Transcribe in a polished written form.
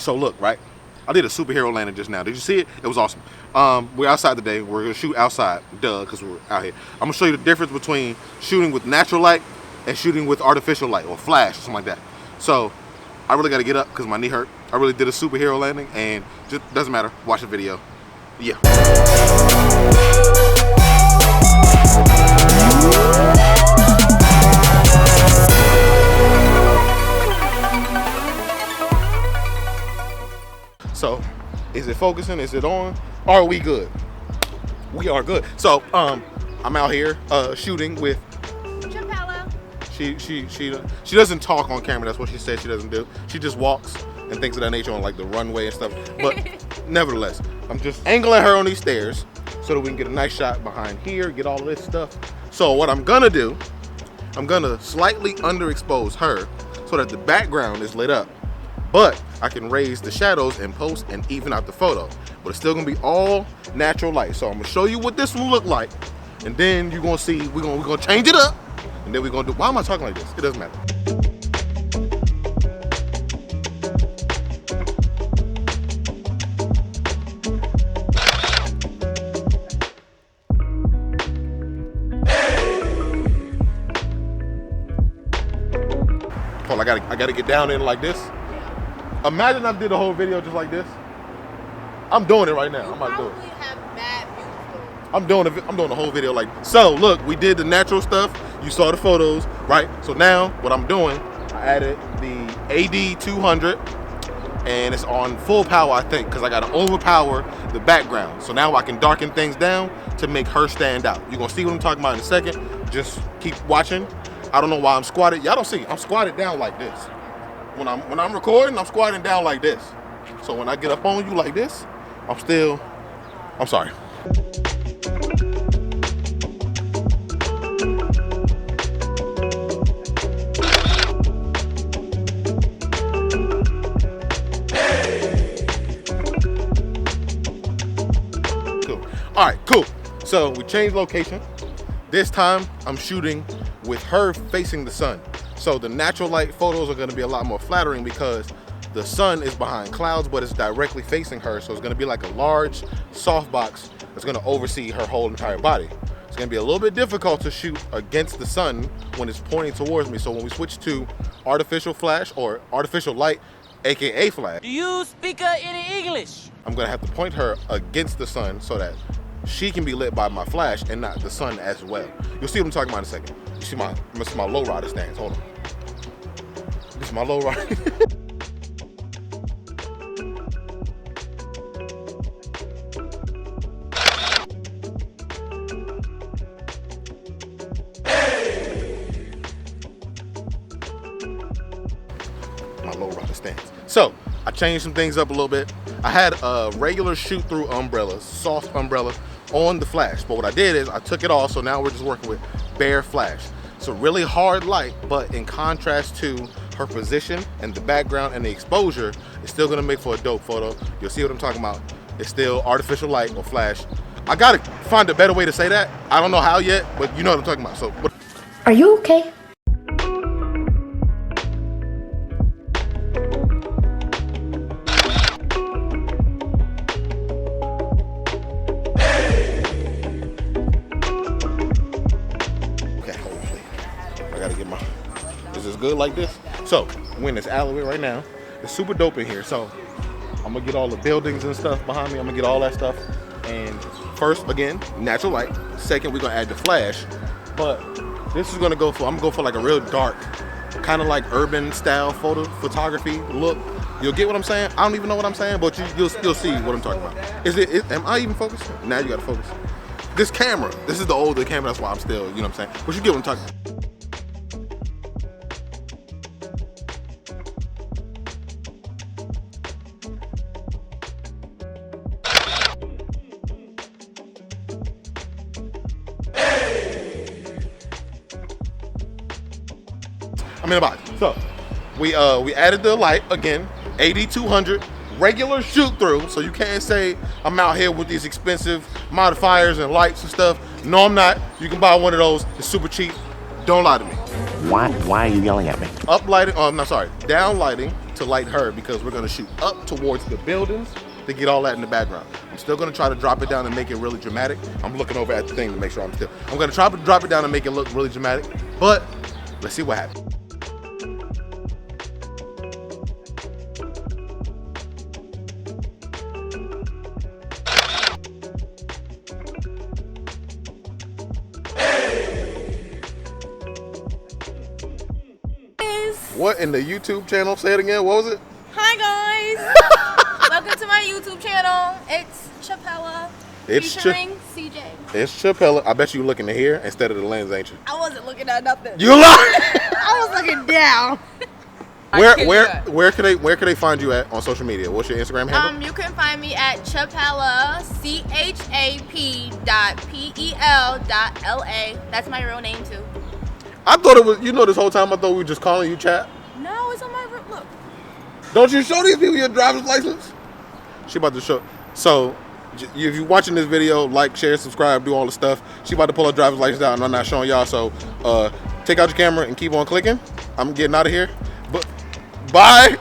So look, right? I did a superhero landing just now. Did you see it? It was awesome. We're outside today. We're gonna shoot outside, duh, because we're out here. I'm gonna show you the difference between shooting with natural light and shooting with artificial light or flash or something like that. So I really gotta get up because my knee hurt. I really did a superhero landing and just doesn't matter. Watch the video. Yeah. So, is it focusing? Is it on? Are we good? We are good. So, I'm out here shooting with. She doesn't talk on camera. That's what she said she doesn't do. She just walks and things of that nature on like the runway and stuff. But nevertheless, I'm just angling her on these stairs so that we can get a nice shot behind here, get all of this stuff. So what I'm gonna do, I'm gonna slightly underexpose her so that the background is lit up. But I can raise the shadows in post and even out the photo. But it's still gonna be all natural light. So I'm gonna show you what this one look like, and then you're gonna see we're gonna change it up, and then we're gonna do. Why am I talking like this? It doesn't matter. Hold on, I gotta get down in like this. Imagine I did the whole video just like this. I'm doing it right now. I'm about to do it. I'm doing the whole video like. So look, we did the natural stuff. You saw the photos, right? So now what I'm doing, I added the AD200, and it's on full power, I think, because I gotta overpower the background. So now I can darken things down to make her stand out. You're gonna see what I'm talking about in a second. Just keep watching. I don't know why I'm squatted. Y'all don't see. I'm squatted down like this. When I'm recording, I'm squatting down like this. So when I get up on you like this, I'm sorry. Cool. All right, cool. So we changed location. This time I'm shooting with her facing the sun. So the natural light photos are gonna be a lot more flattering because the sun is behind clouds, but it's directly facing her. So it's gonna be like a large softbox that's gonna oversee her whole entire body. It's gonna be a little bit difficult to shoot against the sun when it's pointing towards me. So when we switch to artificial flash or artificial light, AKA flash. Do you speak any English? I'm gonna have to point her against the sun so that she can be lit by my flash and not the sun as well. You'll see what I'm talking about in a second. You see my low rider stance, hold on. This is my low rider. My low rider stance. So I changed some things up a little bit. I had a regular shoot-through umbrella, soft umbrella on the flash, but what I did is I took it off, so now we're just working with bare flash. So really hard light, but in contrast to her position and the background and the exposure, it's still gonna make for a dope photo. You'll see what I'm talking about. It's still artificial light or flash. I gotta find a better way to say that. I don't know how yet, but you know what I'm talking about. So, are you okay? Is this good like this? So we're in this alleyway right now. It's super dope in here. So I'm gonna get all the buildings and stuff behind me. I'm gonna get all that stuff. And first, again, natural light. Second, we're gonna add the flash. But this is gonna go for, I'm gonna go for like a real dark, kind of like urban style photography look. You'll get what I'm saying? I don't even know what I'm saying, but you'll see what I'm talking about. Am I even focused? Now you gotta focus. This camera, this is the older camera, that's why I'm still, you know what I'm saying? But you get what I'm talking about. I'm in the body. So we added the light again, AD200, regular shoot through. So you can't say I'm out here with these expensive modifiers and lights and stuff. No, I'm not. You can buy one of those. It's super cheap. Don't lie to me. Why are you yelling at me? Up lighting, no, sorry, down lighting to light her because we're gonna shoot up towards the buildings to get all that in the background. I'm still gonna try to drop it down and make it really dramatic. I'm looking over at the thing to make sure I'm gonna try to drop it down and make it look really dramatic, but let's see what happens. What in the YouTube channel? Say it again. What was it? Hi guys. Welcome to my YouTube channel. It's Chapella. Featuring CJ. It's Chapella. I bet you looking to here instead of the lens, ain't you? I wasn't looking at nothing. You lie. I was looking down. Where can they find you at on social media? What's your Instagram handle? You can find me at Chapella CHAP.PEL.LA. That's my real name too. I thought it was, this whole time I thought we were just calling you Chap. No, it's on my look. Don't you show these people your driver's license? She about to show. So, if you're watching this video, like, share, subscribe, do all the stuff. She about to pull her driver's license out and I'm not showing y'all. So, take out your camera and keep on clicking. I'm getting out of here. But, bye.